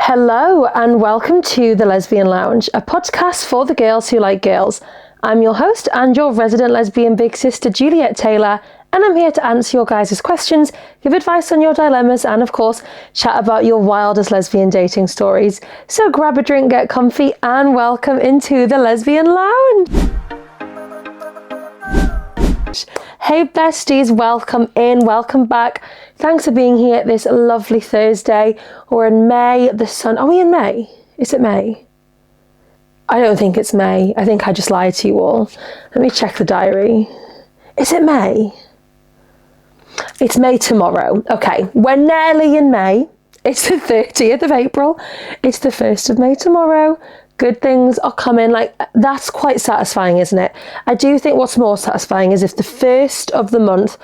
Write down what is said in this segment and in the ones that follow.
Hello and welcome to the Lesbian Lounge, a podcast for the girls who like girls. I'm your host and your resident lesbian big sister, Juliet Taylor, and I'm here to answer your guys' questions, give advice on your dilemmas, and of course, chat about your wildest lesbian dating stories. So grab a drink, get comfy, and welcome into the Lesbian Lounge. Hey besties, welcome in, welcome back. Thanks for being here this lovely Thursday. We're in May, the sun, are we in May? Is it May? I don't think it's May. I think I just lied to you all. Let me check the diary. Is it May? It's May tomorrow. Okay, we're nearly in May. It's the 30th of April. It's the 1st of May tomorrow. Good things are coming. Like, that's quite satisfying, isn't it? I do think what's more satisfying is if the 1st of the month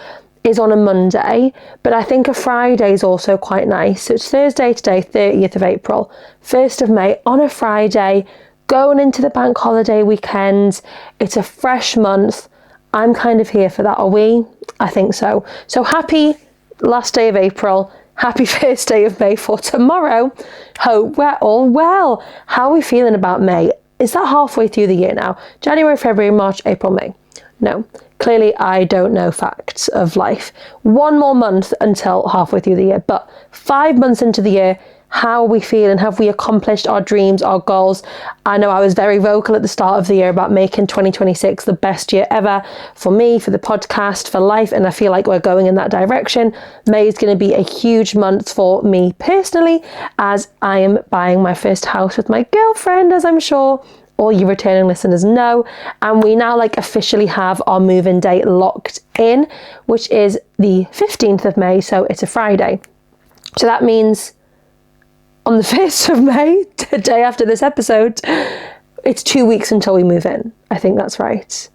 is on a Monday, but I think a Friday is also quite nice. So it's Thursday today, 30th of April, 1st of May on a Friday, going into the bank holiday weekend. It's a fresh month. I'm kind of here for that. Are we? I think so. So happy last day of April. Happy first day of May for tomorrow. Hope we're all well. How are we feeling about May? Is that halfway through the year now? January, February, March, April, May. No, clearly I don't know facts of life. One more month until halfway through the year, but 5 months into the year, how are we feeling? Have we accomplished our dreams, our goals? I know I was very vocal at the start of the year about making 2026 the best year ever for me, for the podcast, for life, and I feel like we're going in that direction. May is going to be a huge month for me personally, as I am buying my first house with my girlfriend, as I'm sure all you returning listeners know, and we now officially have our move-in date locked in, which is the 15th of May, so it's a Friday. So that means on the 1st of May, the day after this episode, it's 2 weeks until we move in. I think that's right.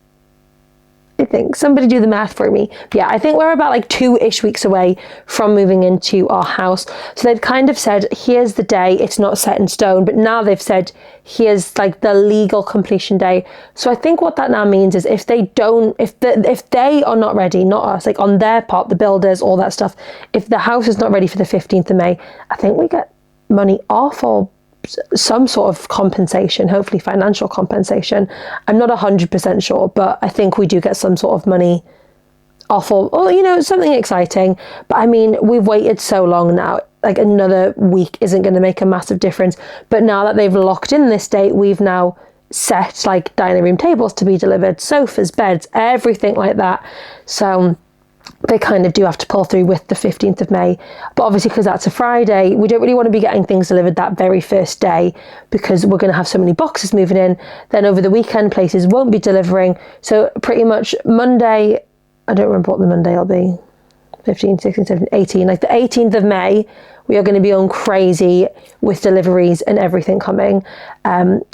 I think. Somebody do the math for me. Yeah, I think we're about 2-ish weeks away from moving into our house. So they've kind of said, here's the day. It's not set in stone, but now they've said, here's the legal completion day. So I think what that now means is if they are not ready, not us, on their part, the builders, all that stuff, if the house is not ready for the 15th of May, I think we get money off or some sort of compensation, hopefully financial compensation. I'm not 100% sure, but I think we do get some sort of money off or something exciting. But I mean, we've waited so long now, another week isn't going to make a massive difference. But now that they've locked in this date, we've now set dining room tables to be delivered, sofas, beds, everything like that. So they kind of do have to pull through with the 15th of May. But obviously, because that's a Friday, we don't really want to be getting things delivered that very first day because we're going to have so many boxes moving in. Then over the weekend, places won't be delivering. So pretty much Monday, I don't remember what the Monday will be, 15, 16, 17, 18. The 18th of May, we are going to be on crazy with deliveries and everything coming.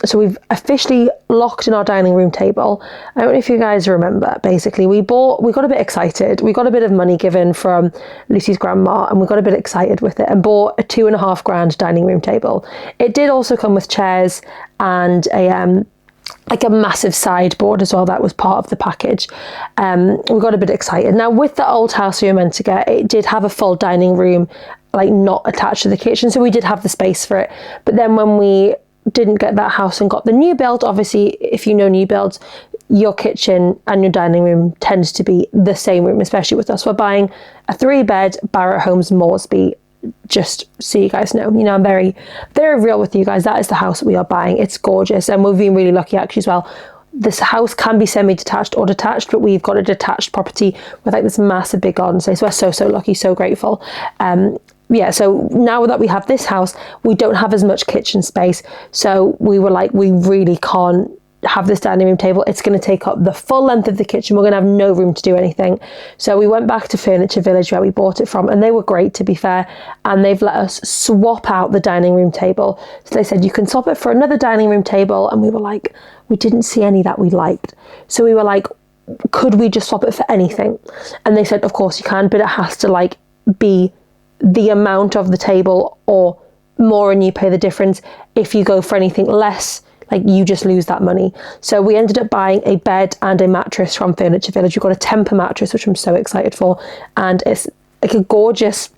So we've officially locked in our dining room table. I don't know if you guys remember, basically, we got a bit excited. We got a bit of money given from Lucy's grandma and we got a bit excited with it and bought a $2,500 dining room table. It did also come with chairs and a massive sideboard as well. That was part of the package. We got a bit excited. Now with the old house we were meant to get, it did have a full dining room, not attached to the kitchen. So we did have the space for it. But then when we didn't get that house and got the new build, obviously, if you know new builds, your kitchen and your dining room tends to be the same room, especially with us. We're buying a 3-bed Barrett Homes Moresby, just so you guys know. I'm very, very real with you guys. That is the house that we are buying. It's gorgeous. And we've been really lucky actually as well. This house can be semi-detached or detached, but we've got a detached property with this massive big garden space. We're so lucky, so grateful. So now that we have this house, we don't have as much kitchen space. So we were we really can't have this dining room table. It's going to take up the full length of the kitchen. We're going to have no room to do anything. So we went back to Furniture Village where we bought it from, and they were great, to be fair. And they've let us swap out the dining room table. So they said, you can swap it for another dining room table. And we were we didn't see any that we liked. So we were could we just swap it for anything? And they said, of course you can, but it has to be the amount of the table or more and you pay the difference. If you go for anything less, you just lose that money. So we ended up buying a bed and a mattress from Furniture Village. We've got a Temper mattress, which I'm so excited for. And it's a gorgeous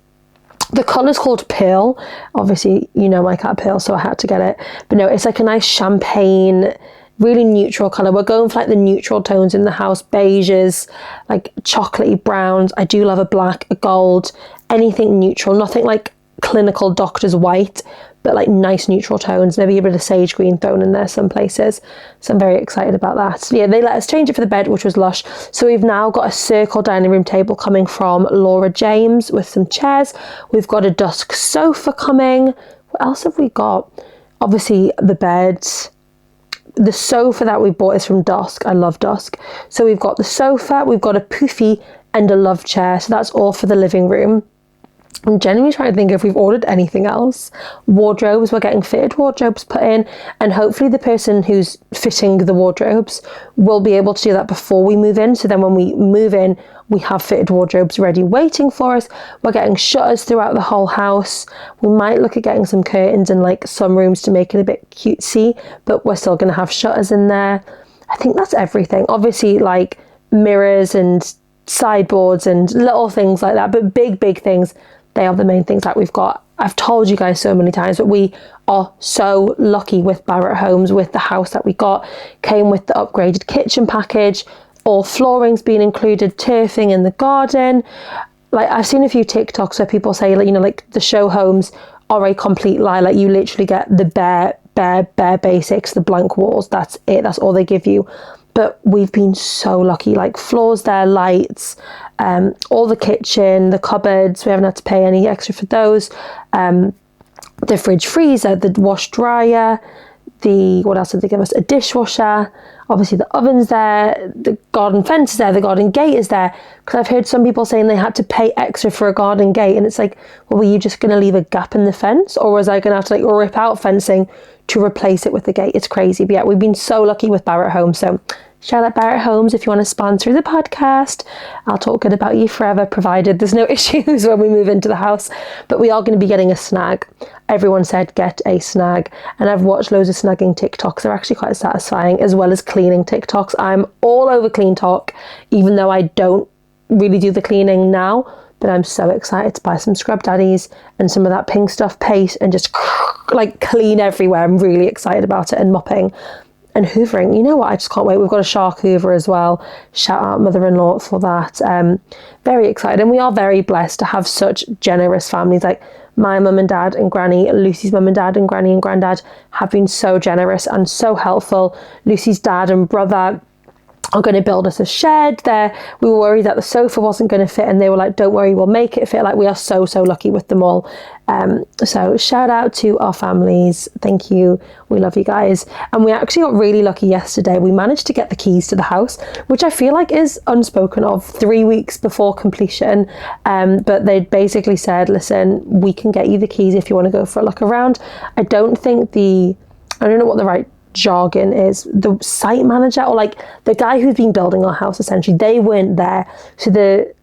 The colour's called Pearl. Obviously, you know my cat Pearl, so I had to get it. But no, it's like a nice champagne, really neutral colour. We're going for like the neutral tones in the house, beiges, like chocolatey browns. I do love a black, a gold, anything neutral, nothing like clinical doctor's white, but like nice neutral tones, maybe a bit of sage green thrown in there some places. So I'm very excited about that. So yeah, they let us change it for the bed, which was lush. So we've now got a circle dining room table coming from Laura James with some chairs. We've got a dusk sofa coming. What else have we got? Obviously the bed. The sofa that we bought is from Dusk. I love Dusk. So we've got the sofa, we've got a poofy and a love chair. So that's all for the living room. I'm genuinely trying to think if we've ordered anything else. Wardrobes, we're getting fitted wardrobes put in, and hopefully the person who's fitting the wardrobes will be able to do that before we move in. So then when we move in, we have fitted wardrobes ready waiting for us. We're getting shutters throughout the whole house. We might look at getting some curtains in like some rooms to make it a bit cutesy, but we're still going to have shutters in there. I think that's everything. Obviously like mirrors and sideboards and little things like that, but big things. They are the main things that we've got. I've told you guys so many times, but we are so lucky with Barrett Homes, with the house that we got. Came with the upgraded kitchen package, all flooring's been included, turfing in the garden. Like I've seen a few TikToks where people say, like, you know, like the show homes are a complete lie. Like you literally get the bare basics, the blank walls. That's it. That's all they give you. But we've been so lucky, like floors there, lights, all the kitchen, the cupboards, we haven't had to pay any extra for those. The fridge freezer, the wash dryer, what else did they give us? A dishwasher, obviously the oven's there, the garden fence is there, the garden gate is there. Because I've heard some people saying they had to pay extra for a garden gate, and it's like, well, were you just going to leave a gap in the fence, or was I going to have to like rip out fencing to replace it with the gate? It's crazy. But yeah, we've been so lucky with Barrett Homes. So shout out Barrett Homes if you want to sponsor the podcast. I'll talk good about you forever, provided there's no issues when we move into the house. But we are going to be getting a snag. Everyone said get a snag, and I've watched loads of snagging TikToks. They're actually quite satisfying, as well as cleaning TikToks. I'm all over clean talk, even though I don't really do the cleaning now. But I'm so excited to buy some scrub daddies and some of that pink stuff paste and just like clean everywhere. I'm really excited about it, and mopping and hoovering. You know what? I just can't wait. We've got a shark hoover as well. Shout out mother-in-law for that. Very excited. And we are very blessed to have such generous families. Like my mum and dad and granny, Lucy's mum and dad and granny and granddad have been so generous and so helpful. Lucy's dad and brother are going to build us a shed there. We were worried that the sofa wasn't going to fit, and they were like, don't worry, we'll make it fit. Like we are so lucky with them all. So shout out to our families. Thank you. We love you guys. And we actually got really lucky yesterday. We managed to get the keys to the house, which I feel like is unspoken of, 3 weeks before completion. But they basically said, listen, we can get you the keys if you want to go for a look around. I don't know what the right jargon is. The site manager, or like the guy who's been building our house, essentially, they weren't there. So the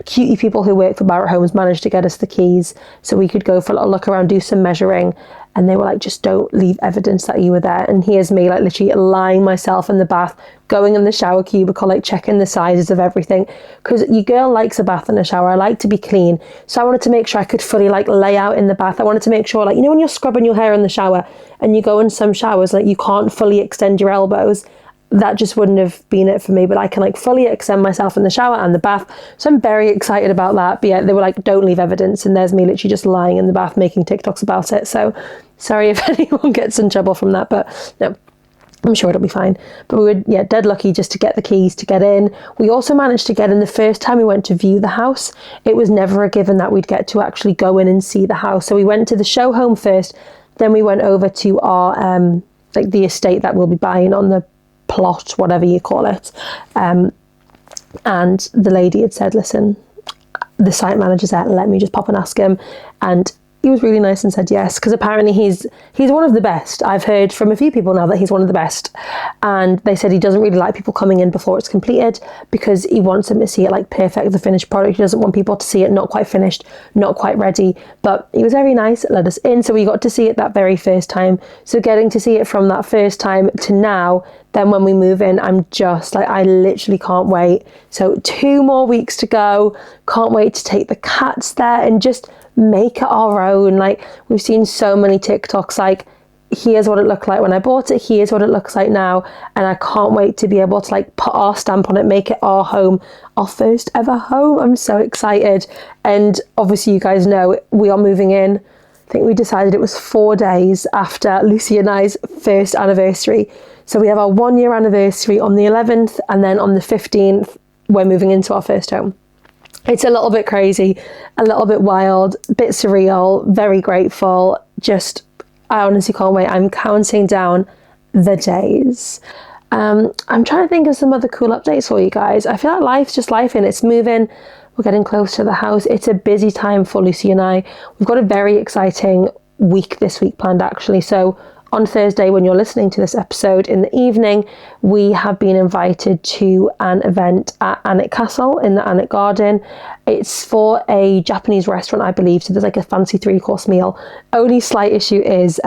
cutie people who work for Barrett Homes managed to get us the keys so we could go for a little look around, do some measuring. And they were like, just don't leave evidence that you were there. And here's me like literally lying myself in the bath, going in the shower cubicle, like checking the sizes of everything, because your girl likes a bath and a shower. I like to be clean, so I wanted to make sure I could fully like lay out in the bath. I wanted to make sure, like, you know when you're scrubbing your hair in the shower and you go in some showers, like you can't fully extend your elbows. That just wouldn't have been it for me, but I can like fully extend myself in the shower and the bath. So I'm very excited about that. But yeah, they were like, don't leave evidence. And there's me literally just lying in the bath making TikToks about it. So sorry if anyone gets in trouble from that, but no, I'm sure it'll be fine. But we were, dead lucky just to get the keys to get in. We also managed to get in the first time we went to view the house. It was never a given that we'd get to actually go in and see the house. So we went to the show home first, then we went over to our, like the estate that we'll be buying on the plot, whatever you call it. And the lady had said, listen, the site manager's there, let me just pop and ask him. And he was really nice and said yes, because apparently he's one of the best. I've heard from a few people now that he's one of the best, and they said he doesn't really like people coming in before it's completed because he wants them to see it like perfect, the finished product. He doesn't want people to see it not quite finished, not quite ready. But he was very nice, let us in, so we got to see it that very first time. So getting to see it from that first time to now, then when we move in, I'm just like, I literally can't wait. So 2 more weeks to go. Can't wait to take the cats there and just make it our own. Like, we've seen so many TikToks, like, here's what it looked like when I bought it, here's what it looks like now, and I can't wait to be able to like put our stamp on it, make it our home, our first ever home. I'm so excited. And obviously you guys know we are moving in. I think we decided it was 4 days after Lucy and I's first anniversary. So we have our 1 year anniversary on the 11th, and then on the 15th we're moving into our first home. It's a little bit crazy, a little bit wild, a bit surreal, very grateful. Just, I honestly can't wait. I'm counting down the days. I'm trying to think of some other cool updates for you guys. I feel like life's just life, and it's moving. We're getting close to the house. It's a busy time for Lucy and I. We've got a very exciting week this week planned, actually. So on Thursday, when you're listening to this episode in the evening, we have been invited to an event at Alnwick Castle in the Alnwick Garden. It's for a Japanese restaurant, I believe, so there's like a fancy 3-course meal. Only slight issue is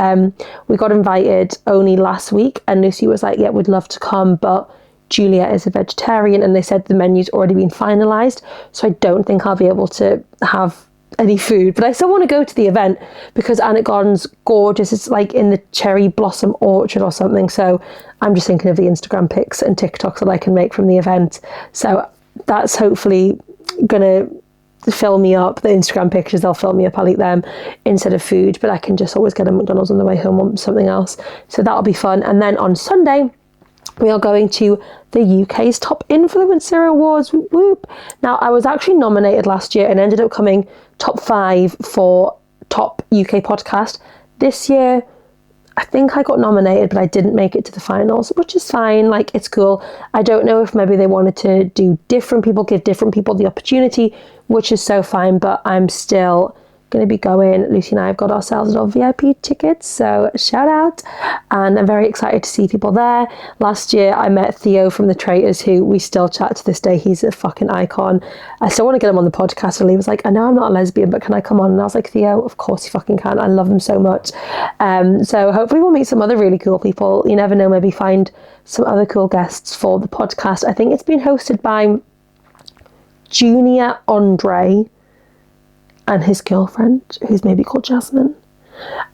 we got invited only last week, and Lucy was like, yeah, we'd love to come, but Juliet is a vegetarian, and they said the menu's already been finalised, so I don't think I'll be able to have any food, but I still want to go to the event because Alnwick Garden's gorgeous. It's like in the cherry blossom orchard or something, so I'm just thinking of the Instagram pics and TikToks that I can make from the event. So that's hopefully gonna fill me up. The Instagram pictures, they'll fill me up. I'll eat them instead of food, but I can just always get a McDonald's on the way home or something else, so that'll be fun. And then on Sunday we are going to the UK's Top Influencer Awards. Whoop, whoop. Now, I was actually nominated last year and ended up coming top 5 for Top UK Podcast. This year, I think I got nominated, but I didn't make it to the finals, which is fine. Like, it's cool. I don't know if maybe they wanted to do different people, give different people the opportunity, which is so fine, but I'm still going to be going. Lucy and I have got ourselves our VIP tickets, so shout out, and I'm very excited to see people there. Last year I met Theo from The Traitors, who we still chat to this day. He's a fucking icon. I still want to get him on the podcast, and he was like, I know I'm not a lesbian, but can I come on? And I was like, Theo, of course you fucking can. I love him so much. So hopefully we'll meet some other really cool people. You never know, maybe find some other cool guests for the podcast. I think it's been hosted by Junior Andre and his girlfriend, who's maybe called Jasmine.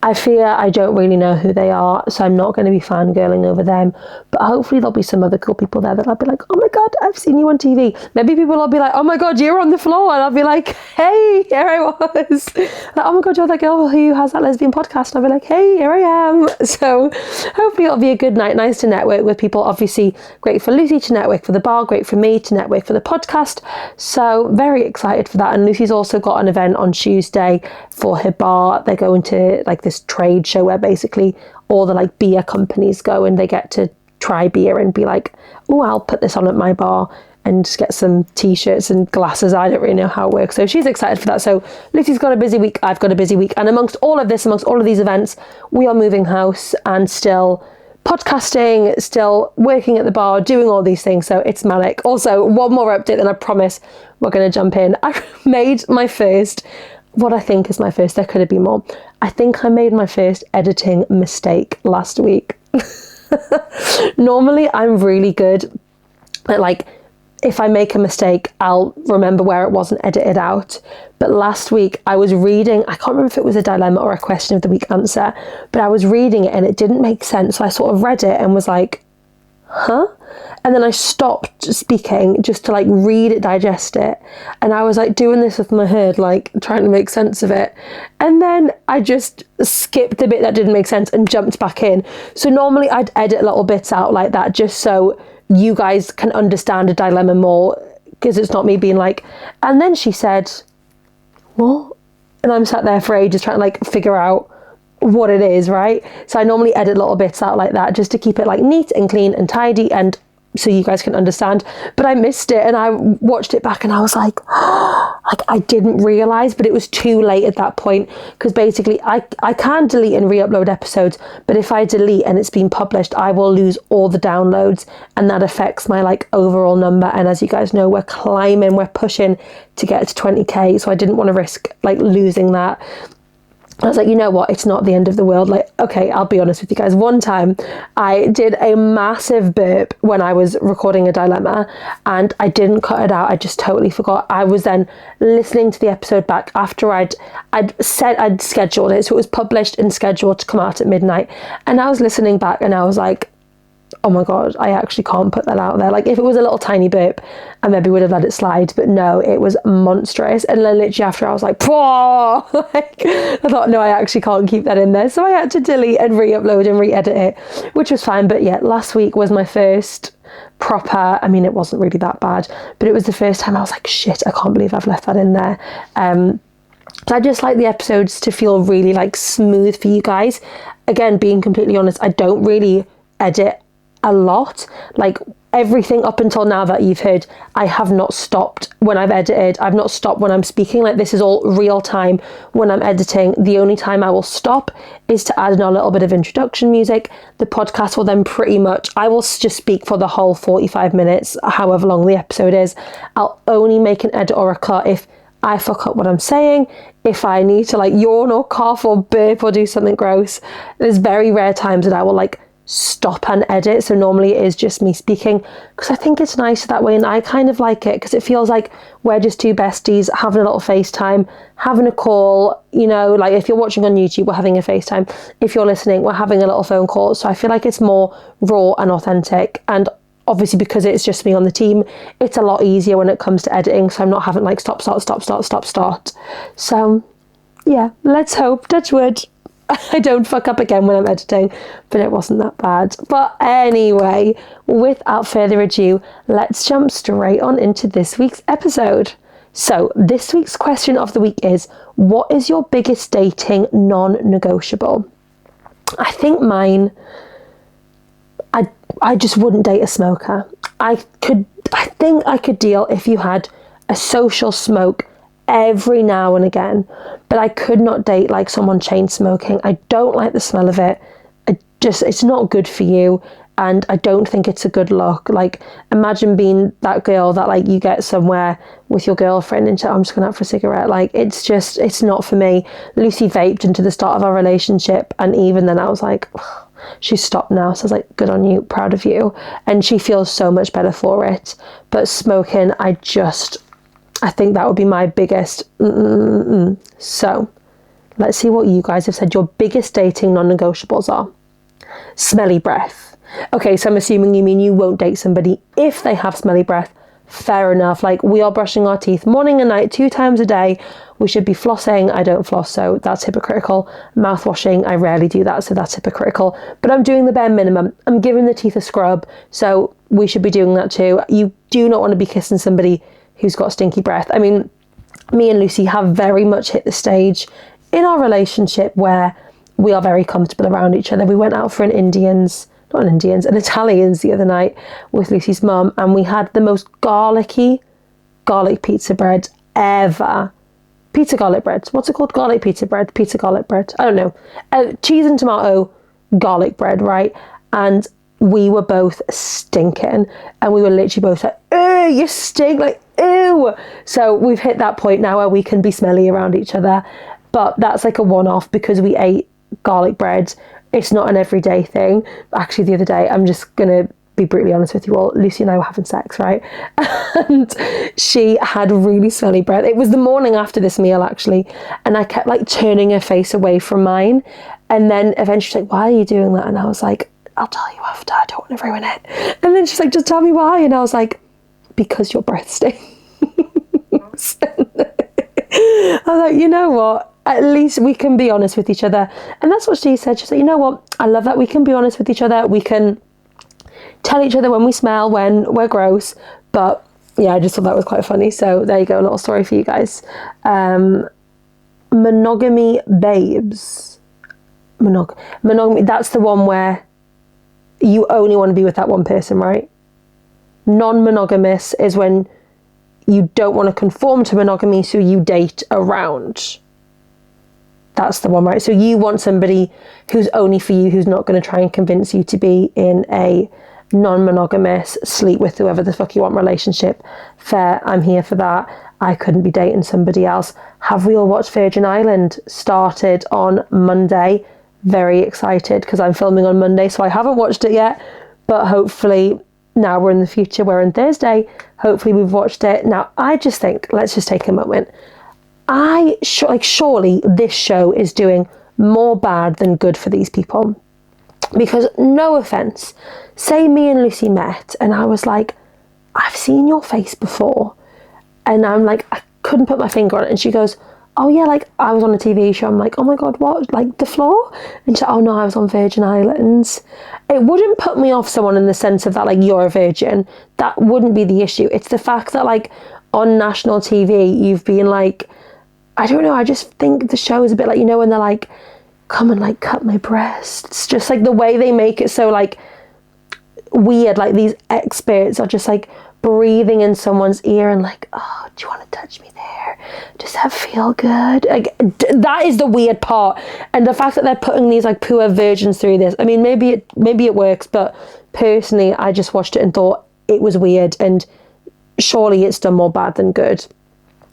I fear I don't really know who they are, so I'm not going to be fangirling over them, but hopefully there'll be some other cool people there that I'll be like, oh my god, I've seen you on TV. Maybe people will be like, oh my god, you're on the floor, and I'll be like, hey, here I was. Like, oh my god, you're that girl who has that lesbian podcast, and I'll be like, hey, here I am. So hopefully it'll be a good night, nice to network with people. Obviously great for Lucy to network for the bar, great for me to network for the podcast, so very excited for that. And Lucy's also got an event on Tuesday for her bar. They're going to like this trade show where basically all the like beer companies go and they get to try beer and be like, oh, I'll put this on at my bar, and just get some t-shirts and glasses. I don't really know how it works, so she's excited for that. So Lucy's got a busy week, I've got a busy week, and amongst all of this, amongst all of these events, we are moving house and still podcasting, still working at the bar, doing all these things, so it's manic. Also, one more update, and I promise we're going to jump in. I made my first, what I think is my first, there could have been more. I think I made my first editing mistake last week. Normally I'm really good at, like, if I make a mistake, I'll remember where it was and edit it out. But last week I was reading, I can't remember if it was a dilemma or a question of the week answer, but I was reading it and it didn't make sense. So I sort of read it and was like, huh? And then I stopped speaking just to like read it, digest it. And I was like doing this with my head, like trying to make sense of it. And then I just skipped the bit that didn't make sense and jumped back in. So normally I'd edit little bits out like that just so you guys can understand a dilemma more, because it's not me being like, and then she said, what? And I'm sat there for ages trying to like figure out what it is, right? So I normally edit little bits out like that just to keep it like neat and clean and tidy, and so you guys can understand. But I missed it and I watched it back and I was like, like I didn't realise, but it was too late at that point, because basically I can delete and re-upload episodes, but if I delete and it's been published, I will lose all the downloads, and that affects my like overall number. And as you guys know, we're climbing, we're pushing to get to 20k, so I didn't want to risk like losing that. I was like, you know what? It's not the end of the world. Like, okay, I'll be honest with you guys. One time I did a massive burp when I was recording a dilemma and I didn't cut it out. I just totally forgot. I was then listening to the episode back after I'd said I'd scheduled it. So it was published and scheduled to come out at midnight. And I was listening back and I was like, oh my God, I actually can't put that out there. Like, if it was a little tiny burp, I maybe would have let it slide, but no, it was monstrous. And then literally after I was like, like, I thought, no, I actually can't keep that in there. So I had to delete and re-upload and re-edit it, which was fine. But yeah, last week was my first proper, I mean, it wasn't really that bad, but it was the first time I was like, shit, I can't believe I've left that in there. So I just like the episodes to feel really like smooth for you guys. Again, being completely honest, I don't really edit a lot. Like, everything up until now that you've heard, I have not stopped when I've edited. I've not stopped when I'm speaking. Like, this is all real time when I'm editing. The only time I will stop is to add in a little bit of introduction music. The podcast will then pretty much, I will just speak for the whole 45 minutes, however long the episode is. I'll only make an edit or a cut if I fuck up what I'm saying, if I need to like yawn or cough or burp or do something gross. There's very rare times that I will like stop and edit. So normally it is just me speaking, because I think it's nice that way, and I kind of like it because it feels like we're just two besties having a little FaceTime, having a call, you know, like if you're watching on YouTube, we're having a FaceTime. If you're listening, we're having a little phone call. So I feel like it's more raw and authentic, and obviously because it's just me on the team, it's a lot easier when it comes to editing, so I'm not having like stop. So yeah, let's hope, touch wood, I don't fuck up again when I'm editing, but it wasn't that bad. But anyway, without further ado, let's jump straight on into this week's episode. So this week's question of the week is, what is your biggest dating non-negotiable? I think mine, I just wouldn't date a smoker. I think I could deal if you had a social smoke every now and again, but I could not date like someone chain smoking. I don't like the smell of it. It's not good for you, and I don't think it's a good look. Like, imagine being that girl that like you get somewhere with your girlfriend and I'm just going out for a cigarette. Like, it's not for me. Lucy vaped into the start of our relationship, and even then I was like, ugh, she's stopped now, so I was like, good on you, proud of you, and she feels so much better for it. But smoking, I think that would be my biggest So let's see what you guys have said your biggest dating non-negotiables are. Smelly breath. Okay, so I'm assuming you mean you won't date somebody if they have smelly breath. Fair enough. Like, we are brushing our teeth morning and night 2 times a day. We should be flossing. I don't floss, so that's hypocritical. Mouth washing, I rarely do that, so that's hypocritical. But I'm doing the bare minimum. I'm giving the teeth a scrub, so we should be doing that too. You do not want to be kissing somebody who's got stinky breath. I mean, me and Lucy have very much hit the stage in our relationship where we are very comfortable around each other. We went out for an Italians the other night with Lucy's mum, and we had the most garlic pizza bread ever. Pizza garlic bread. What's it called? Garlic pizza bread. Pizza garlic bread. I don't know. Cheese and tomato garlic bread, right? And we were both stinking, and we were literally both like, "Ew, you stink!" Like, ew. So we've hit that point now where we can be smelly around each other, but that's like a one-off because we ate garlic bread. It's not an everyday thing. Actually, the other day, I'm just gonna be brutally honest with you all, Lucy and I were having sex, right? And she had really smelly breath. It was the morning after this meal, actually, and I kept like turning her face away from mine, and then eventually she's like, "Why are you doing that?" And I was like, "I'll tell you after, I don't want to ruin it." And then she's like, "Just tell me why." And I was like, "Because your breath stinks." I was like, you know what? At least we can be honest with each other. And that's what she said. She said, you know what? I love that we can be honest with each other. We can tell each other when we smell, when we're gross. But yeah, I just thought that was quite funny. So there you go, a little story for you guys. Monogamy babes. Monogamy, that's the one where you only want to be with that one person, right? Non-monogamous is when you don't want to conform to monogamy, so you date around. That's the one, right? So you want somebody who's only for you, who's not going to try and convince you to be in a non-monogamous, sleep with whoever the fuck you want relationship. Fair, I'm here for that. I couldn't be dating somebody else. Have we all watched Virgin Island? Started on Monday. Very excited because I'm filming on Monday, so I haven't watched it yet. But hopefully, now we're in the future, we're on Thursday. Hopefully we've watched it. Now, I just think, let's just take a moment. Surely this show is doing more bad than good for these people. Because, no offence, say me and Lucy met and I was like, I've seen your face before. And I'm like, I couldn't put my finger on it. And she goes, oh yeah, like I was on a TV show. I'm like, oh my God, what? Like The Floor? And she's like, oh no, I was on Virgin Islands. It wouldn't put me off someone in the sense of that, like, you're a virgin. That wouldn't be the issue. It's the fact that, like, on national TV, you've been like, I don't know, I just think the show is a bit like, you know, when they're like, come and like cut my breasts. Just like the way they make it so like weird, like these experts are just like breathing in someone's ear and like, oh, do you want to touch me there? Does that feel good? Like that is the weird part. And the fact that they're putting these like poor virgins through this, I mean, maybe it works, but personally I just watched it and thought it was weird, and surely it's done more bad than good.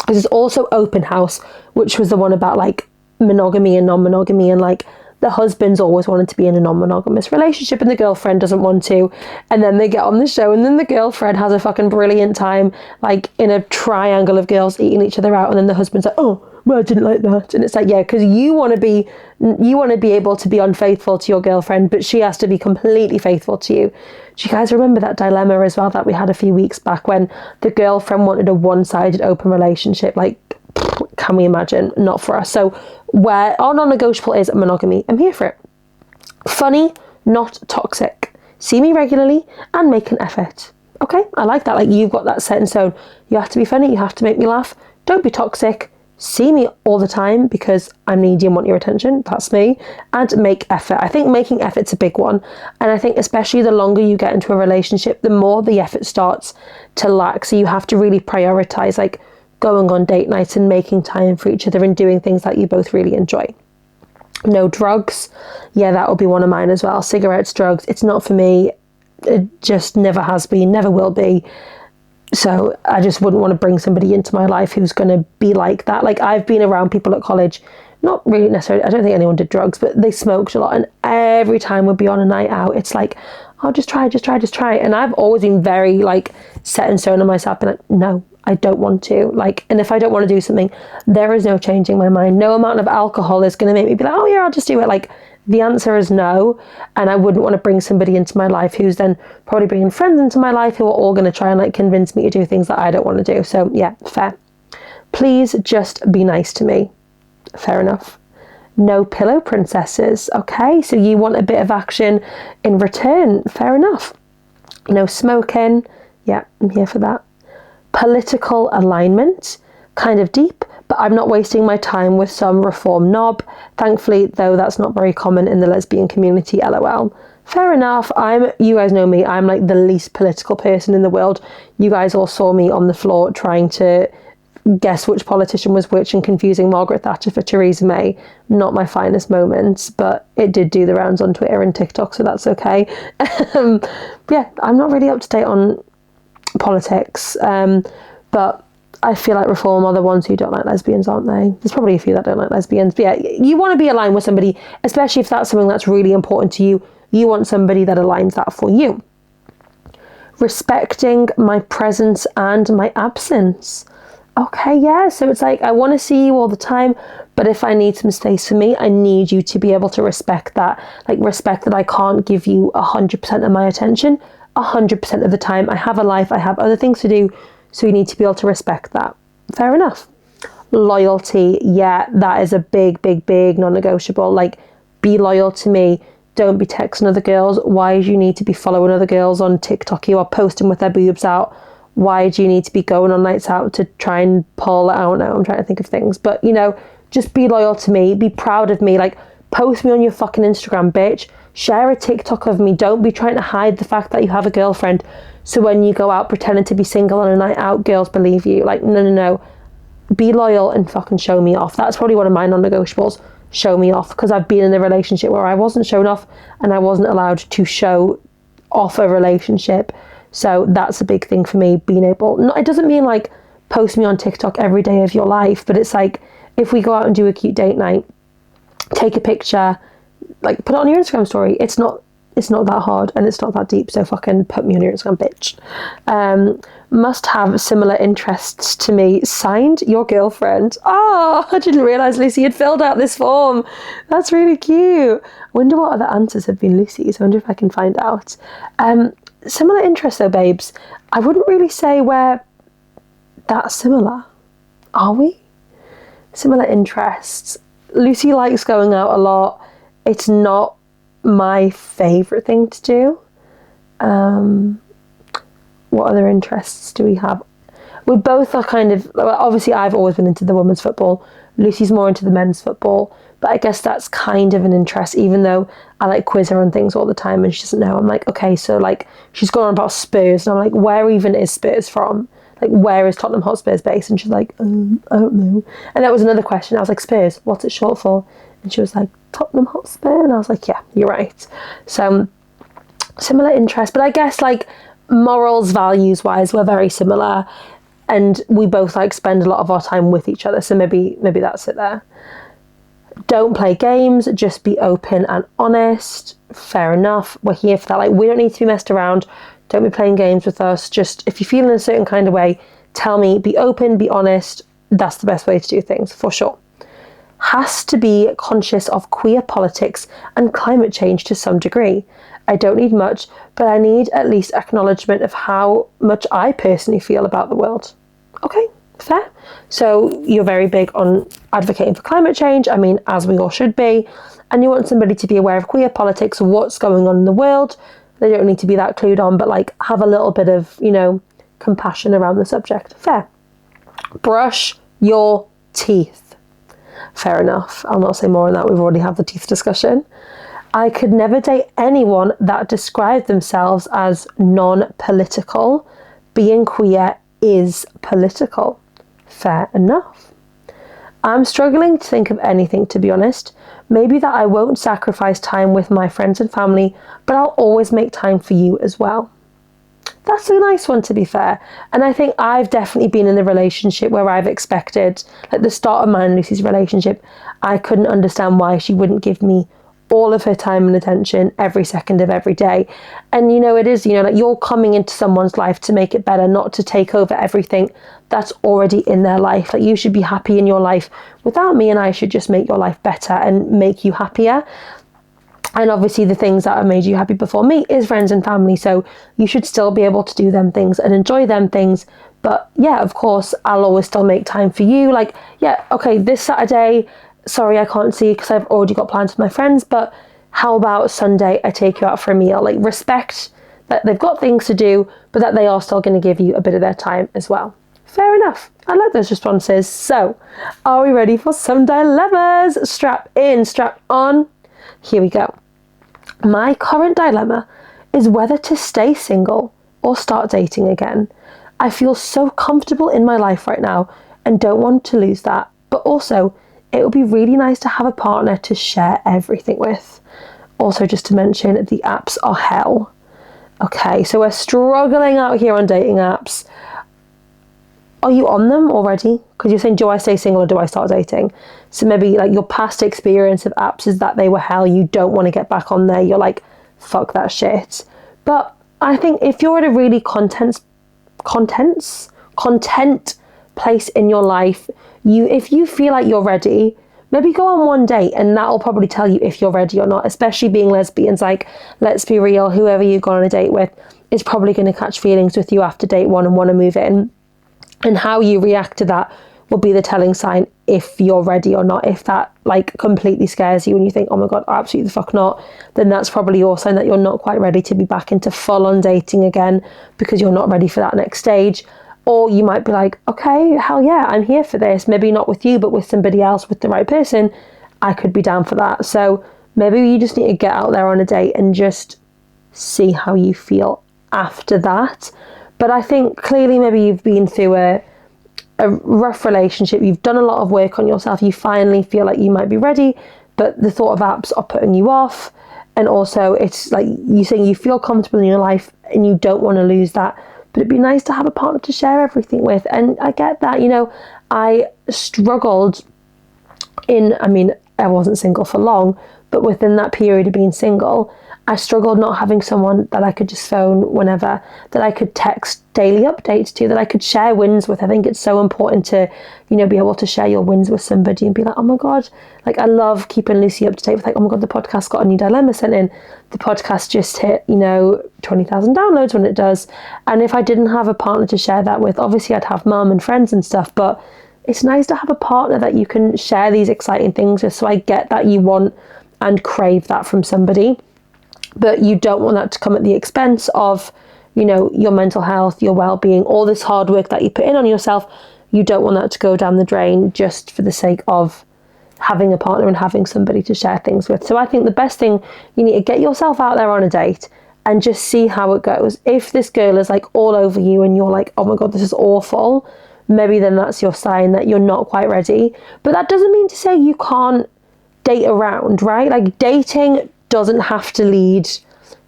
There's also Open House, which was the one about like monogamy and non-monogamy, and like the husband's always wanted to be in a non-monogamous relationship and the girlfriend doesn't want to, and then they get on the show and then the girlfriend has a fucking brilliant time like in a triangle of girls eating each other out, and then the husband's like, oh well, I didn't like that. And it's like, yeah, because you want to be able to be unfaithful to your girlfriend, but she has to be completely faithful to you. Do you guys remember that dilemma as well that we had a few weeks back when the girlfriend wanted a one-sided open relationship? Like, can we imagine? Not for us. So where our non-negotiable is monogamy, I'm here for it. Funny, not toxic. See me regularly and make an effort. Okay, I like that. Like, you've got that set in stone. You have to be funny, you have to make me laugh. Don't be toxic. See me all the time because I'm needy and want your attention. That's me. And make effort. I think making effort's a big one. And I think especially the longer you get into a relationship, the more the effort starts to lack. So you have to really prioritize like going on date nights and making time for each other and doing things that you both really enjoy. No drugs. Yeah, that will be one of mine as well. Cigarettes, drugs. It's not for me. It just never has been, never will be. So I just wouldn't want to bring somebody into my life who's going to be like that. Like, I've been around people at college, not really necessarily, I don't think anyone did drugs, but they smoked a lot. And every time we'd be on a night out, it's like, oh, just try. And I've always been very like set in stone on myself. And like, no, I don't want to. Like, and if I don't want to do something, there is no changing my mind. No amount of alcohol is going to make me be like, oh yeah, I'll just do it. Like, the answer is no. And I wouldn't want to bring somebody into my life who's then probably bringing friends into my life who are all going to try and like convince me to do things that I don't want to do. So yeah, fair. Please just be nice to me. Fair enough. No pillow princesses. Okay, so you want a bit of action in return. Fair enough. No smoking. Yeah, I'm here for that. Political alignment. Kind of deep, but I'm not wasting my time with some reform knob. Thankfully, though, that's not very common in the lesbian community, lol. Fair enough. You guys know me, I'm like the least political person in the world. You guys all saw me on the floor trying to guess which politician was which and confusing Margaret Thatcher for Theresa May. Not my finest moments, but it did do the rounds on Twitter and TikTok, so that's okay. Yeah, I'm not really up to date on politics, but I feel like Reform are the ones who don't like lesbians, aren't they? There's probably a few that don't like lesbians. But yeah, you want to be aligned with somebody, especially if that's something that's really important to you. You want somebody that aligns that for you. Respecting my presence and my absence. Okay, yeah. So it's like, I want to see you all the time, but if I need some space for me, I need you to be able to respect that. Like, respect that I can't give you 100% of my attention 100% of the time. I have a life, I have other things to do. So you need to be able to respect that. Fair enough. Loyalty. Yeah, that is a big non-negotiable. Like, be loyal to me. Don't be texting other girls. Why do you need to be following other girls on TikTok who are posting with their boobs out? Why do you need to be going on nights out to try and pull? I don't know. I'm trying to think of things. But, you know, just be loyal to me. Be proud of me. Like, post me on your fucking Instagram, bitch. Share a TikTok of me. Don't be trying to hide the fact that you have a girlfriend. So when you go out pretending to be single on a night out, girls believe you. Like, no. Be loyal and fucking show me off. That's probably one of my non-negotiables. Show me off. Because I've been in a relationship where I wasn't shown off and I wasn't allowed to show off a relationship. So that's a big thing for me, being able, no, it doesn't mean like post me on TikTok every day of your life, but it's like, if we go out and do a cute date night, take a picture, like put it on your Instagram story. It's not that hard and it's not that deep, so fucking put me on your Instagram, bitch. Must have similar interests to me. Signed, your girlfriend. Oh, I didn't realise Lucy had filled out this form. That's really cute. I wonder what other answers have been Lucy's. I wonder if I can find out. Similar interests though, babes. I wouldn't really say we're that similar. Are we? Similar interests. Lucy likes going out a lot. It's not my favourite thing to do. What other interests do we have? We both are kind of, well, obviously I've always been into the women's football. Lucy's more into the men's football, but I guess that's kind of an interest, even though I like quiz her on things all the time and she doesn't know. I'm like, okay, so like she's gone on about Spurs and I'm like, where even is Spurs from? Like, where is Tottenham Hotspur's based? And she's like, I don't know. And that was another question. I was like, Spurs, what's it short for? And she was like, Tottenham Hotspur. And I was like, yeah, you're right. So similar interest, but I guess like morals, values wise, we're very similar, and we both like spend a lot of our time with each other. So maybe that's it there. Don't play games, just be open and honest. Fair enough. We're here for that. Like, we don't need to be messed around. Don't be playing games with us. Just, if you feel in a certain kind of way, tell me, be open, be honest. That's the best way to do things, for sure. Has to be conscious of queer politics and climate change to some degree. I don't need much, but I need at least acknowledgement of how much I personally feel about the world. Okay, fair. So you're very big on advocating for climate change. I mean, as we all should be. And you want somebody to be aware of queer politics, what's going on in the world. They don't need to be that clued on, but like have a little bit of, compassion around the subject. Fair. Brush your teeth. Fair enough. I'll not say more on that. We've already had the teeth discussion. I could never date anyone that described themselves as non-political. Being queer is political. Fair enough. I'm struggling to think of anything, to be honest. Maybe that I won't sacrifice time with my friends and family, but I'll always make time for you as well. That's a nice one, to be fair. And I think I've definitely been in a relationship where I've expected, at the start of mine and Lucy's relationship, I couldn't understand why she wouldn't give me all of her time and attention every second of every day. And it is, like you're coming into someone's life to make it better, not to take over everything that's already in their life. Like, you should be happy in your life without me, and I should just make your life better and make you happier. And obviously the things that have made you happy before me is friends and family. So you should still be able to do them things and enjoy them things. But yeah, of course, I'll always still make time for you. Like, yeah, okay, this Saturday, sorry, I can't see you because I've already got plans with my friends, but how about Sunday I take you out for a meal? Like, respect that they've got things to do, but that they are still going to give you a bit of their time as well. Fair enough. I like those responses. So, are we ready for some dilemmas? Strap in, strap on. Here we go. My current dilemma is whether to stay single or start dating again. I feel so comfortable in my life right now and don't want to lose that, but also it would be really nice to have a partner to share everything with. Also, just to mention, the apps are hell. Okay, so we're struggling out here on dating apps. Are you on them already? Because you're saying, do I stay single or do I start dating? So maybe like your past experience of apps is that they were hell. You don't want to get back on there. You're like, fuck that shit. But I think if you're at a really content place in your life, if you feel like you're ready, maybe go on one date and that'll probably tell you if you're ready or not, especially being lesbians. Like, let's be real, whoever you go on a date with is probably going to catch feelings with you after date one and want to move in. And how you react to that will be the telling sign if you're ready or not. If that like completely scares you and you think, oh my God, absolutely the fuck not, then that's probably your sign that you're not quite ready to be back into full on dating again because you're not ready for that next stage. Or you might be like, okay, hell yeah, I'm here for this. Maybe not with you, but with somebody else, with the right person, I could be down for that. So maybe you just need to get out there on a date and just see how you feel after that. But I think clearly maybe you've been through a rough relationship. You've done a lot of work on yourself. You finally feel like you might be ready, but the thought of apps are putting you off. And also, it's like you saying you feel comfortable in your life and you don't want to lose that. But it'd be nice to have a partner to share everything with. And I get that, I struggled I wasn't single for long, but within that period of being single, I struggled not having someone that I could just phone whenever, that I could text daily updates to, that I could share wins with. I think it's so important to, be able to share your wins with somebody and be like, oh my God, like I love keeping Lucy up to date with like, oh my God, the podcast got a new dilemma sent in. The podcast just hit, 20,000 downloads when it does. And if I didn't have a partner to share that with, obviously I'd have mum and friends and stuff, but it's nice to have a partner that you can share these exciting things with. So I get that you want and crave that from somebody, but you don't want that to come at the expense of, your mental health, your well-being, all this hard work that you put in on yourself. You don't want that to go down the drain just for the sake of having a partner and having somebody to share things with. So I think the best thing, you need to get yourself out there on a date and just see how it goes. If this girl is like all over you and you're like, oh my God, this is awful, maybe then that's your sign that you're not quite ready. But that doesn't mean to say you can't date around, right? Like dating doesn't have to lead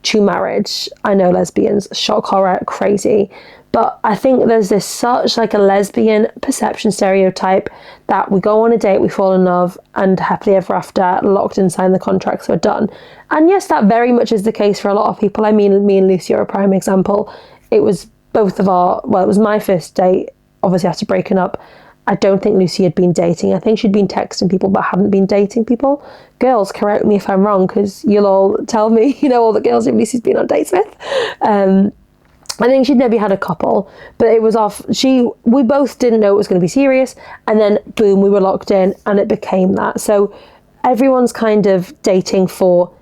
to marriage. I know lesbians, shock horror, crazy. But I think there's this such like a lesbian perception stereotype that we go on a date, we fall in love, and happily ever after, locked in, sign the contracts, we're done. And yes, that very much is the case for a lot of people. I mean, me and Lucy are a prime example. It was it was my first date, obviously after breaking up. I don't think Lucy had been dating. I think she'd been texting people, but hadn't been dating people. Girls, correct me if I'm wrong, because you'll all tell me, all the girls that Lucy's been on dates with. I think she'd maybe had a couple, but it was off. We both didn't know it was going to be serious. And then boom, we were locked in and it became that. So everyone's kind of dating for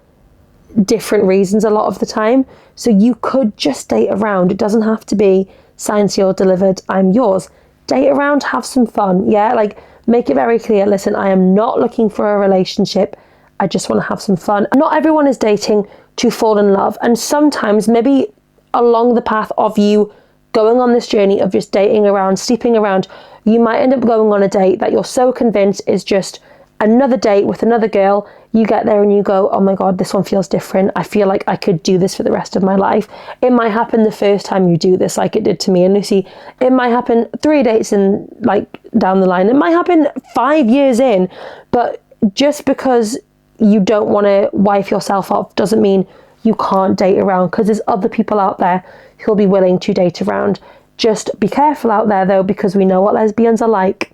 different reasons a lot of the time. So you could just date around. It doesn't have to be signed, sealed, delivered, I'm yours. Date around, have some fun. Yeah, like make it very clear. Listen, I am not looking for a relationship. I just want to have some fun. Not everyone is dating to fall in love. And sometimes maybe along the path of you going on this journey of just dating around, sleeping around, you might end up going on a date that you're so convinced is just another date with another girl. You get there and you go, oh my God, this one feels different. I feel like I could do this for the rest of my life. It might happen the first time you do this, like it did to me and Lucy. It might happen 3 dates in, like, down the line. It might happen 5 years in. But just because you don't want to wife yourself up doesn't mean you can't date around, because there's other people out there who'll be willing to date around. Just be careful out there though, because we know what lesbians are like.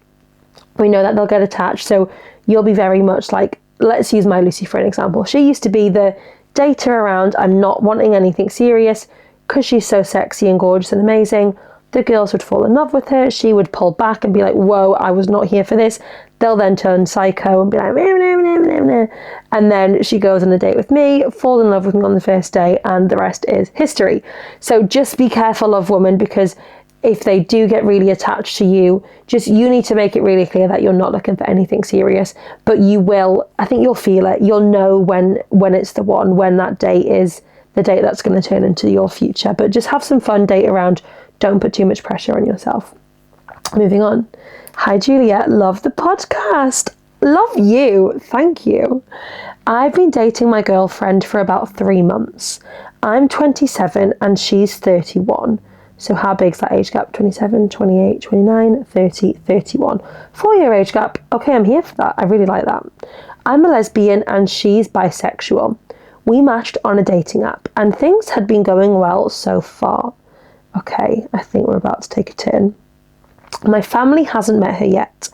We know that they'll get attached. So you'll be very much like, let's use my Lucy for an example. She used to be the dater around, I'm not wanting anything serious, because she's so sexy and gorgeous and amazing. The girls would fall in love with her. She would pull back and be like, whoa, I was not here for this. They'll then turn psycho and be like, nah, nah, nah, nah, nah. And then she goes on a date with me, falls in love with me on the first day, and the rest is history. So just be careful of women, because if they do get really attached to you, you need to make it really clear that you're not looking for anything serious. But you will, I think you'll feel it. You'll know when it's the one, when that date is the date that's going to turn into your future. But just have some fun, date around. Don't put too much pressure on yourself. Moving on. Hi, Juliet. Love the podcast. Love you. Thank you. I've been dating my girlfriend for about 3 months. I'm 27 and she's 31. So how big's that age gap? 27, 28, 29, 30, 31. 4-year age gap. Okay, I'm here for that. I really like that. I'm a lesbian and she's bisexual. We matched on a dating app and things had been going well so far. Okay, I think we're about to take a turn. My family hasn't met her yet,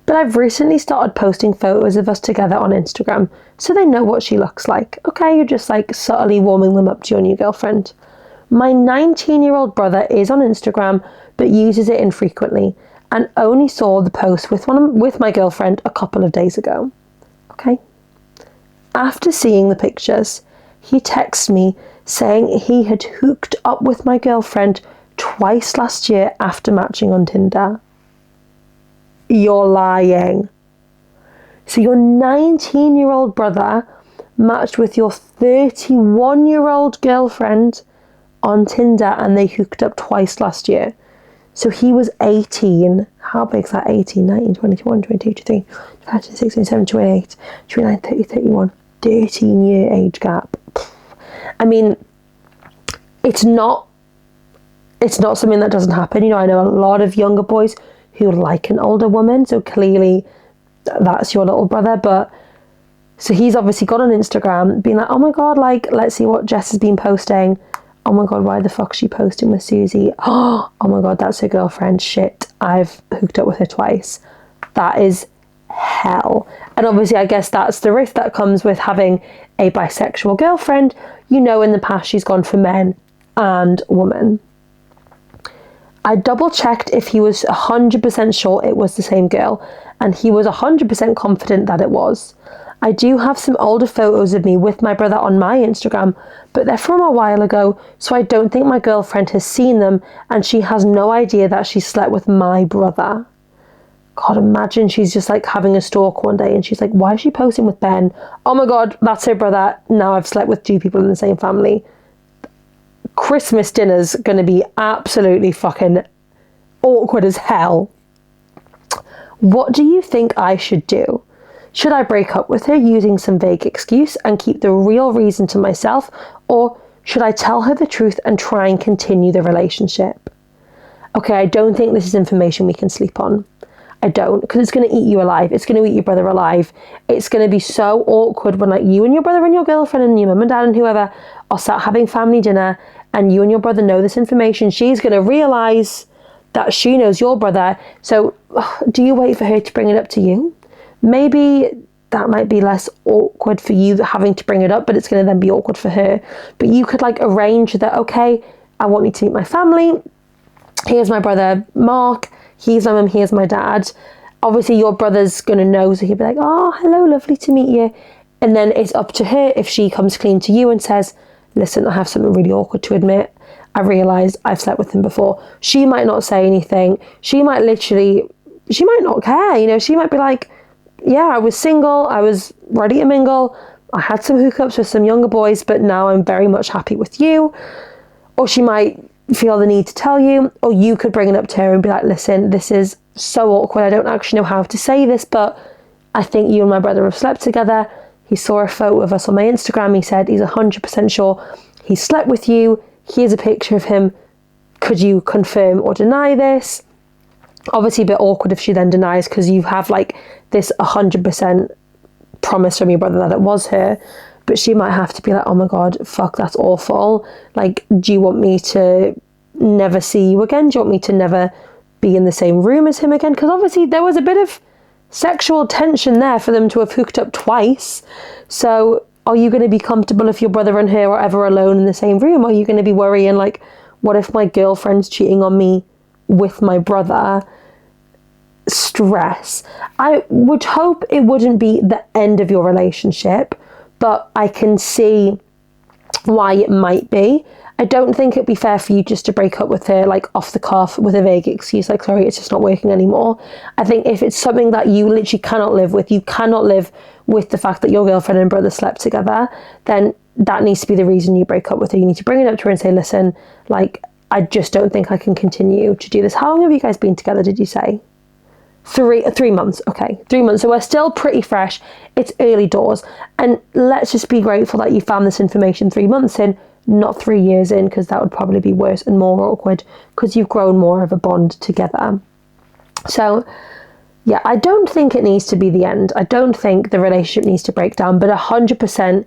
but I've recently started posting photos of us together on Instagram so they know what she looks like. Okay, you're just like subtly warming them up to your new girlfriend. My 19-year-old brother is on Instagram but uses it infrequently and only saw the post with my girlfriend a couple of days ago. Okay. After seeing the pictures, he texted me saying he had hooked up with my girlfriend twice last year after matching on Tinder. You're lying. So your 19-year-old brother matched with your 31-year-old girlfriend on Tinder and they hooked up twice last year. So he was 18. How big is that? 18, 19, 20, 21, 22, 23, 25, 26, 27, 28, 29, 30, 31. 13-year age gap. I mean, it's not something that doesn't happen. You know, I know a lot of younger boys who like an older woman, so clearly that's your little brother. But so he's obviously got on Instagram being like, oh my god, like, let's see what Jess has been posting. Oh my god, why the fuck is she posting with Susie? Oh my god, that's her girlfriend. Shit, I've hooked up with her twice. That is hell. And obviously I guess that's the risk that comes with having a bisexual girlfriend. You know, in the past she's gone for men and women. I double checked if he was 100% sure it was the same girl, and he was 100% confident that it was. I do have some older photos of me with my brother on my Instagram, but they're from a while ago, so I don't think my girlfriend has seen them, and she has no idea that she slept with my brother. God, imagine she's just like having a stalk one day and she's like, why is she posting with Ben? Oh my god, that's her brother. Now I've slept with 2 people in the same family. Christmas dinner's going to be absolutely fucking awkward as hell. What do you think I should do? Should I break up with her using some vague excuse and keep the real reason to myself? Or should I tell her the truth and try and continue the relationship? Okay, I don't think this is information we can sleep on. I don't, because it's going to eat you alive. It's going to eat your brother alive. It's going to be so awkward when like you and your brother and your girlfriend and your mum and dad and whoever are sat having family dinner and you and your brother know this information. She's going to realise that she knows your brother. So do you wait for her to bring it up to you? Maybe that might be less awkward for you having to bring it up, but it's going to then be awkward for her. But you could like arrange that, okay, I want you to meet my family. Here's my brother Mark. Here's my mum, here's my dad. Obviously your brother's going to know, so he'll be like, oh, hello, lovely to meet you. And then it's up to her if she comes clean to you and says, listen, I have something really awkward to admit. I realised I've slept with him before. She might not say anything. She might not care. You know, she might be like, yeah, I was single. I was ready to mingle. I had some hookups with some younger boys, but now I'm very much happy with you. Or she might feel the need to tell you, or you could bring it up to her and be like, listen, this is so awkward. I don't actually know how to say this, but I think you and my brother have slept together. He saw a photo of us on my Instagram. He said he's 100% sure he slept with you. Here's a picture of him. Could you confirm or deny this? Obviously a bit awkward if she then denies, because you have like this 100% promise from your brother that it was her. But she might have to be like, oh my god, fuck, that's awful. Like, do you want me to never see you again? Do you want me to never be in the same room as him again? Because obviously there was a bit of sexual tension there for them to have hooked up twice. So are you going to be comfortable if your brother and her are ever alone in the same room? Are you going to be worrying like, what if my girlfriend's cheating on me with my brother? Stress. I would hope it wouldn't be the end of your relationship, but I can see why it might be. I don't think it'd be fair for you just to break up with her like off the cuff with a vague excuse like, sorry, it's just not working anymore. I think if it's something that you literally cannot live with, you cannot live with the fact that your girlfriend and brother slept together, then that needs to be the reason you break up with her. You need to bring it up to her and say, listen, like, I just don't think I can continue to do this. How long have you guys been together, did you say? 3 months. Okay, 3 months. So we're still pretty fresh. It's early doors. And let's just be grateful that you found this information 3 months in, not 3 years in, because that would probably be worse and more awkward because you've grown more of a bond together. So yeah, I don't think it needs to be the end. I don't think the relationship needs to break down, but 100%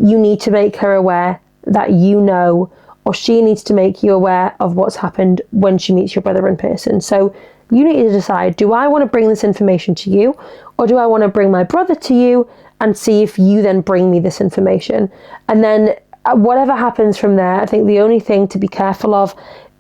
you need to make her aware that you know, or she needs to make you aware of what's happened when she meets your brother in person. So you need to decide, do I want to bring this information to you, or do I want to bring my brother to you and see if you then bring me this information? And then whatever happens from there, I think the only thing to be careful of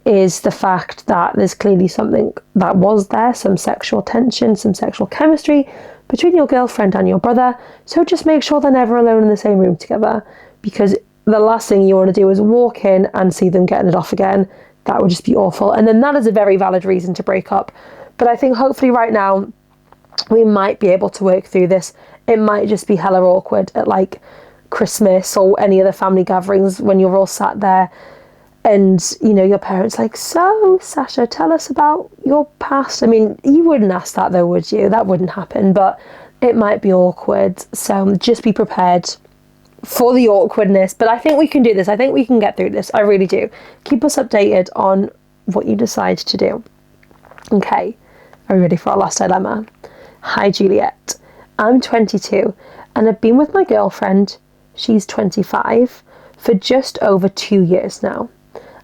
is the fact that there's clearly something that was there, some sexual tension, some sexual chemistry between your girlfriend and your brother. So just make sure they're never alone in the same room together, because the last thing you want to do is walk in and see them getting it off again. That would just be awful. And then that is a very valid reason to break up. But I think hopefully right now we might be able to work through this. It might just be hella awkward at like Christmas or any other family gatherings when you're all sat there and, you know, your parents like, so Sasha, tell us about your past. I mean, you wouldn't ask that though, would you? That wouldn't happen, but it might be awkward. So just be prepared for the awkwardness, but I think we can do this. I think we can get through this. I really do. Keep us updated on what you decide to do. Okay, are you ready for our last dilemma? Hi, Juliet. I'm 22 and I've been with my girlfriend, she's 25, for just over 2 years now.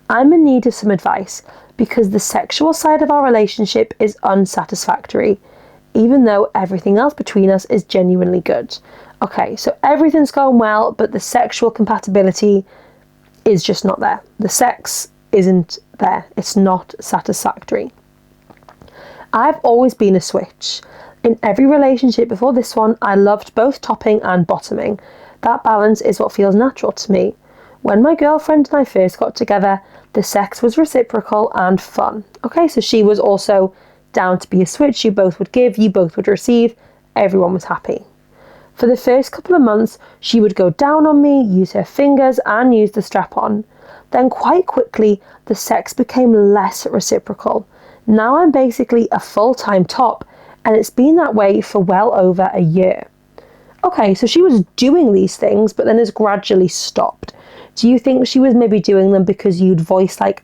I'm in need of some advice because the sexual side of our relationship is unsatisfactory, even though everything else between us is genuinely good. Okay, so everything's going well, but the sexual compatibility is just not there. The sex isn't there. It's not satisfactory. I've always been a switch. In every relationship before this one, I loved both topping and bottoming. That balance is what feels natural to me. When my girlfriend and I first got together, the sex was reciprocal and fun. Okay, so she was also down to be a switch. You both would give, you both would receive. Everyone was happy. For the first couple of months, she would go down on me, use her fingers and use the strap-on. Then quite quickly, the sex became less reciprocal. Now I'm basically a full-time top, and it's been that way for well over a year. Okay, so she was doing these things, but then has gradually stopped. Do you think she was maybe doing them because you'd voiced like,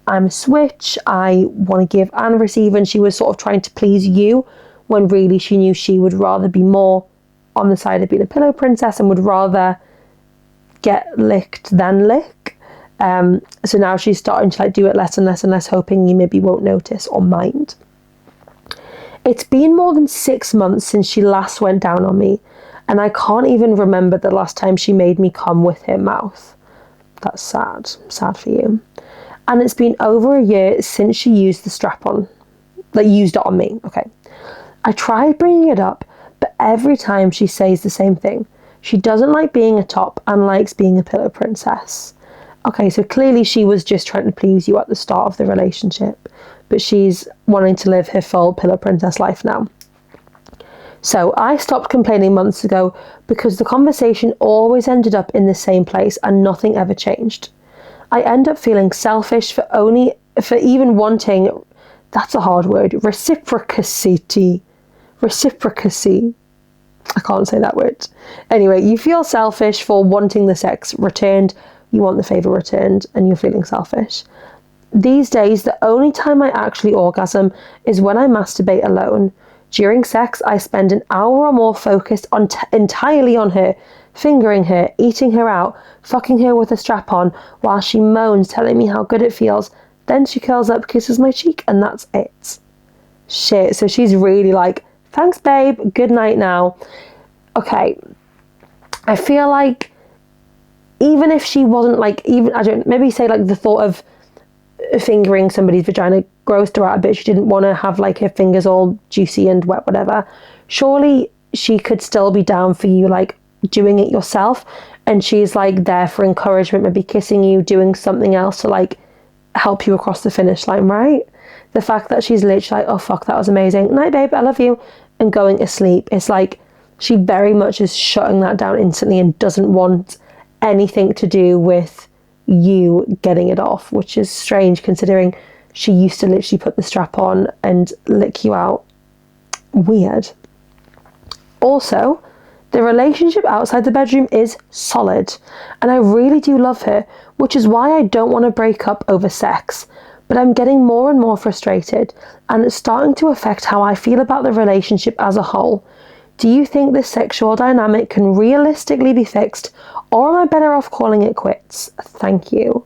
I'm a switch, I want to give and receive, and she was sort of trying to please you, when really she knew she would rather be more on the side of being a pillow princess and would rather get licked than lick? So now she's starting to like do it less and less and less, hoping you maybe won't notice or mind. It's been more than 6 months since she last went down on me, and I can't even remember the last time she made me come with her mouth. That's sad. Sad for you. And it's been over a year since she used the strap-on. Like, used it on me. Okay. I tried bringing it up, but every time she says the same thing. She doesn't like being a top and likes being a pillow princess. Okay, so clearly she was just trying to please you at the start of the relationship, but she's wanting to live her full pillow princess life now. So I stopped complaining months ago because the conversation always ended up in the same place and nothing ever changed. I end up feeling selfish for even wanting, that's a hard word, reciprocity. I can't say that word. Anyway, you feel selfish for wanting the sex returned, you want the favour returned, and you're feeling selfish. These days, the only time I actually orgasm is when I masturbate alone. During sex, I spend an hour or more focused on entirely on her, fingering her, eating her out, fucking her with a strap on, while she moans, telling me how good it feels. Then she curls up, kisses my cheek, and that's it. Shit, so she's really like, thanks babe, good night now. Okay, I feel like even if she wasn't like, maybe say like the thought of fingering somebody's vagina grossed her out a bit, she didn't want to have like her fingers all juicy and wet, whatever, surely she could still be down for you like doing it yourself, and she's like there for encouragement, maybe kissing you, doing something else to like help you across the finish line, right? The fact that she's literally like, oh fuck, that was amazing, night babe, I love you, and going asleep, it's like she very much is shutting that down instantly and doesn't want anything to do with you getting it off, which is strange considering she used to literally put the strap on and lick you out. Weird. Also, the relationship outside the bedroom is solid, and I really do love her, which is why I don't want to break up over sex. But I'm getting more and more frustrated, and it's starting to affect how I feel about the relationship as a whole. Do you think this sexual dynamic can realistically be fixed, or am I better off calling it quits? Thank you.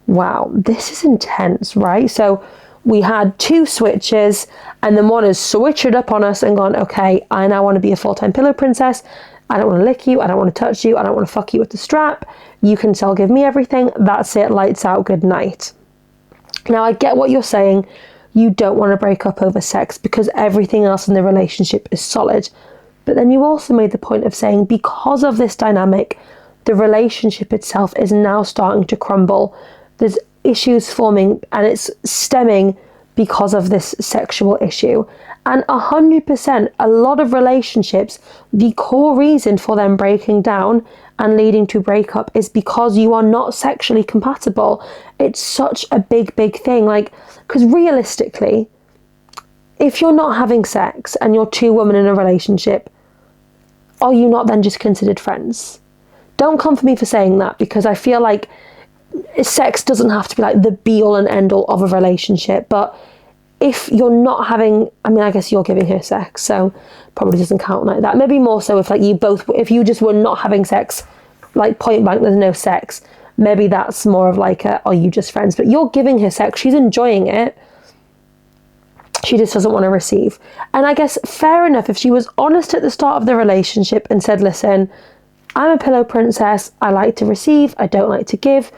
Wow, this is intense, right? So we had 2 switches, and then one has switched it up on us and gone, okay, I now want to be a full-time pillow princess. I don't want to lick you. I don't want to touch you. I don't want to fuck you with the strap. You can still give me everything. That's it. Lights out. Good night. Now, I get what you're saying. You don't want to break up over sex because everything else in the relationship is solid. But then you also made the point of saying because of this dynamic, the relationship itself is now starting to crumble. There's issues forming, and it's stemming because of this sexual issue. And 100%, a lot of relationships, the core reason for them breaking down and leading to breakup is because you are not sexually compatible. It's such a big, big thing. Like, because realistically, if you're not having sex and you're 2 women in a relationship, are you not then just considered friends? don't come for me for saying that, because I feel like sex doesn't have to be like the be all and end all of a relationship. But if you're not having, I mean, I guess you're giving her sex, so probably doesn't count like that. Maybe more so if like if you just were not having sex, like point blank, there's no sex, maybe that's more of like are you just friends? But you're giving her sex, she's enjoying it, she just doesn't want to receive. And I guess fair enough if she was honest at the start of the relationship and said, listen, I'm a pillow princess, I like to receive, I don't like to give.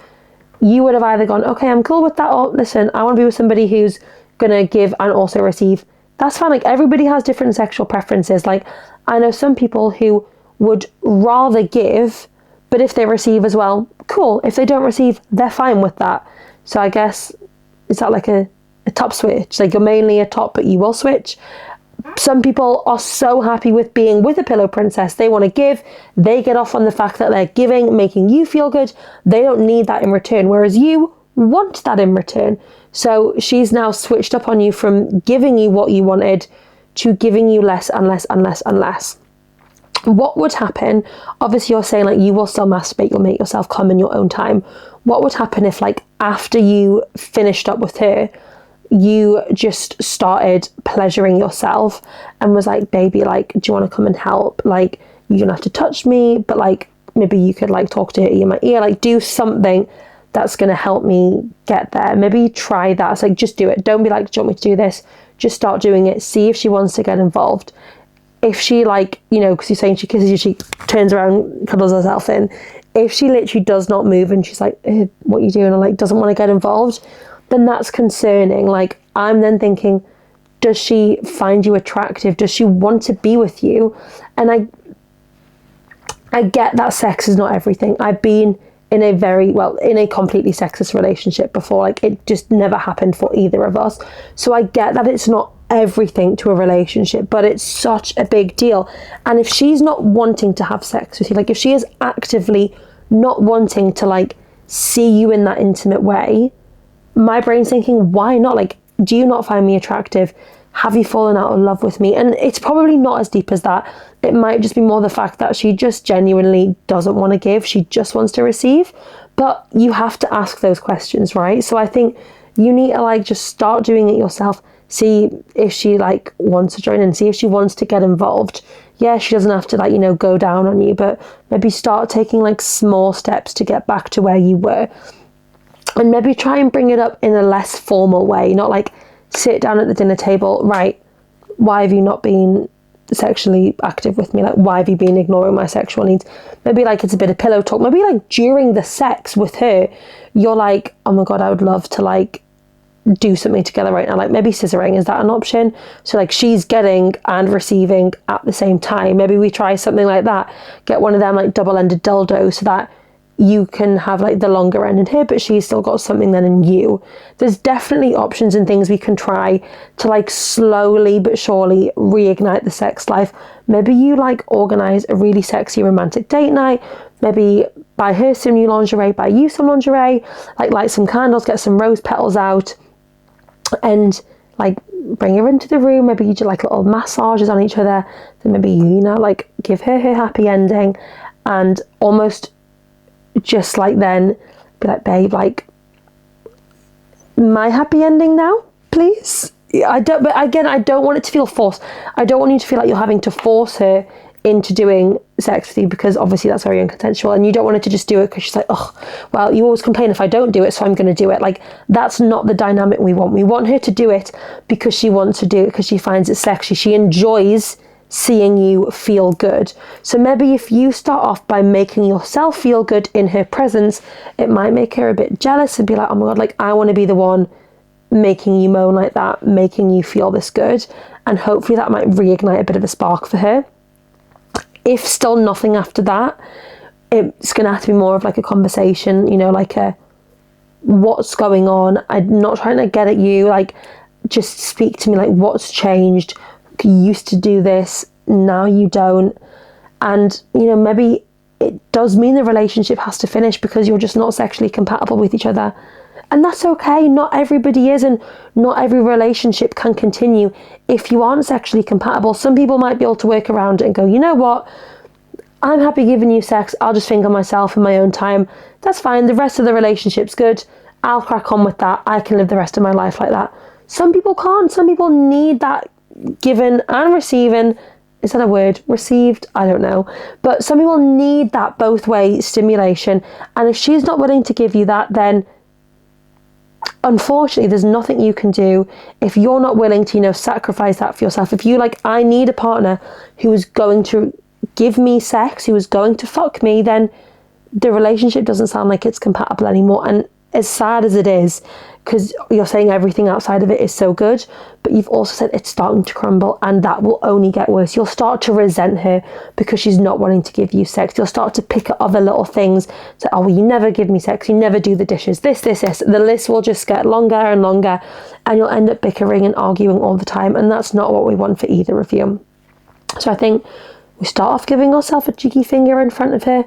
You would have either gone, okay, I'm cool with that, or listen, I want to be with somebody who's gonna give and also receive. That's fine. Like, everybody has different sexual preferences. Like, I know some people who would rather give, but if they receive as well, cool. If they don't receive, they're fine with that. So I guess, is that like a top switch? Like, you're mainly a top, but you will switch. Some people are so happy with being with a pillow princess. They want to give. They get off on the fact that they're giving, making you feel good. They don't need that in return. Whereas you want that in return. So she's now switched up on you from giving you what you wanted to giving you less and less and less and less. What would happen, obviously you're saying like you will still masturbate, you'll make yourself come in your own time. What would happen if like after you finished up with her, you just started pleasuring yourself and was like, baby, like, do you want to come and help? Like, you don't have to touch me, but like maybe you could like talk to her in my ear, like do something that's going to help me get there. Maybe try that. It's like, just do it. Don't be like, do you want me to do this? Just start doing it. See if she wants to get involved. If she like, you know, because you're saying she kisses you, she turns around, cuddles herself in. If she literally does not move and she's like, what are you doing? Or like doesn't want to get involved, then that's concerning. Like, I'm then thinking, does she find you attractive? Does she want to be with you? And I get that sex is not everything. I've been in a completely sexist relationship before. Like, it just never happened for either of us. So I get that it's not everything to a relationship, but it's such a big deal. And if she's not wanting to have sex with you, like if she is actively not wanting to like see you in that intimate way, my brain's thinking, why not? Like, do you not find me attractive? Have you fallen out of love with me? And it's probably not as deep as that. It might just be more the fact that she just genuinely doesn't want to give. She just wants to receive. But you have to ask those questions, right? So I think you need to like just start doing it yourself. See if she like wants to join in. See if she wants to get involved. Yeah, she doesn't have to like, you know, go down on you, but maybe start taking like small steps to get back to where you were. And maybe try and bring it up in a less formal way, not like sit down at the dinner table, right, why have you not been sexually active with me? Like, why have you been ignoring my sexual needs? Maybe like it's a bit of pillow talk. Maybe like during the sex with her, you're like, oh my God, I would love to like do something together right now. Like maybe scissoring, is that an option? So like she's getting and receiving at the same time. Maybe we try something like that. Get one of them like double-ended dildos so that you can have like the longer end in her, but she's still got something then in you. There's definitely options and things we can try to like slowly but surely reignite the sex life. Maybe you like organize a really sexy romantic date night. Maybe buy her some new lingerie, buy you some lingerie, like light some candles, get some rose petals out and like bring her into the room. Maybe you do like little massages on each other. Then maybe you know, like give her happy ending and almost just like then be like, babe, like my happy ending now, please. But again, I don't want it to feel forced. I don't want you to feel like you're having to force her into doing sex with you, because obviously that's very unconsensual, and you don't want her to just do it because she's like, oh, well, you always complain if I don't do it, so I'm going to do it. Like, that's not the dynamic we want. We want her to do it because she wants to do it, because she finds it sexy. She enjoys seeing you feel good. So maybe if you start off by making yourself feel good in her presence, it might make her a bit jealous and be like, oh my God, like I want to be the one making you moan like that, making you feel this good. And hopefully that might reignite a bit of a spark for her. If still nothing after that, it's going to have to be more of like a conversation, you know, like a what's going on? I'm not trying to get at you, like just speak to me, like what's changed? You used to do this, now you don't. And you know, maybe it does mean the relationship has to finish because you're just not sexually compatible with each other, and that's okay. Not everybody is, and not every relationship can continue if you aren't sexually compatible. Some people might be able to work around it and go, you know what, I'm happy giving you sex. I'll just think of myself in my own time. That's fine. The rest of the relationship's good. I'll crack on with that. I can live the rest of my life like that. Some people can't. Some people need that giving and receiving. Is that a word? Received? I don't know. But some people need that both way stimulation. And if she's not willing to give you that, then unfortunately, there's nothing you can do if you're not willing to, sacrifice that for yourself. If you I need a partner who is going to give me sex, who is going to fuck me, then the relationship doesn't sound like it's compatible anymore. And as sad as it is, because you're saying everything outside of it is so good, but you've also said it's starting to crumble, and that will only get worse. You'll start to resent her because she's not wanting to give you sex. You'll start to pick at other little things. So, oh, well, you never give me sex. You never do the dishes. This. The list will just get longer and longer, and you'll end up bickering and arguing all the time. And that's not what we want for either of you. So I think we start off giving ourselves a cheeky finger in front of her,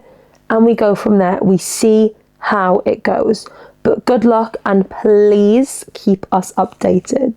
and we go from there. We see how it goes. But good luck, and please keep us updated.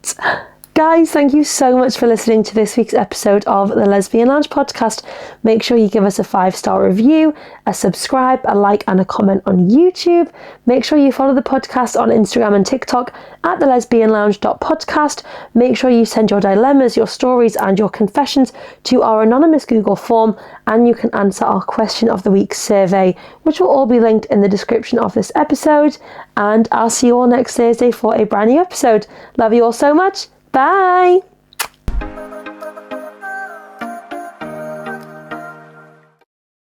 Guys, thank you so much for listening to this week's episode of the Lesbian Lounge podcast. Make sure you give us a 5-star review, a subscribe, a like and a comment on YouTube. Make sure you follow the podcast on Instagram and TikTok at the lesbianlounge.podcast. Make sure you send your dilemmas, your stories and your confessions to our anonymous Google form, and you can answer our question of the week survey, which will all be linked in the description of this episode. And I'll see you all next Thursday for a brand new episode. Love you all so much. Bye.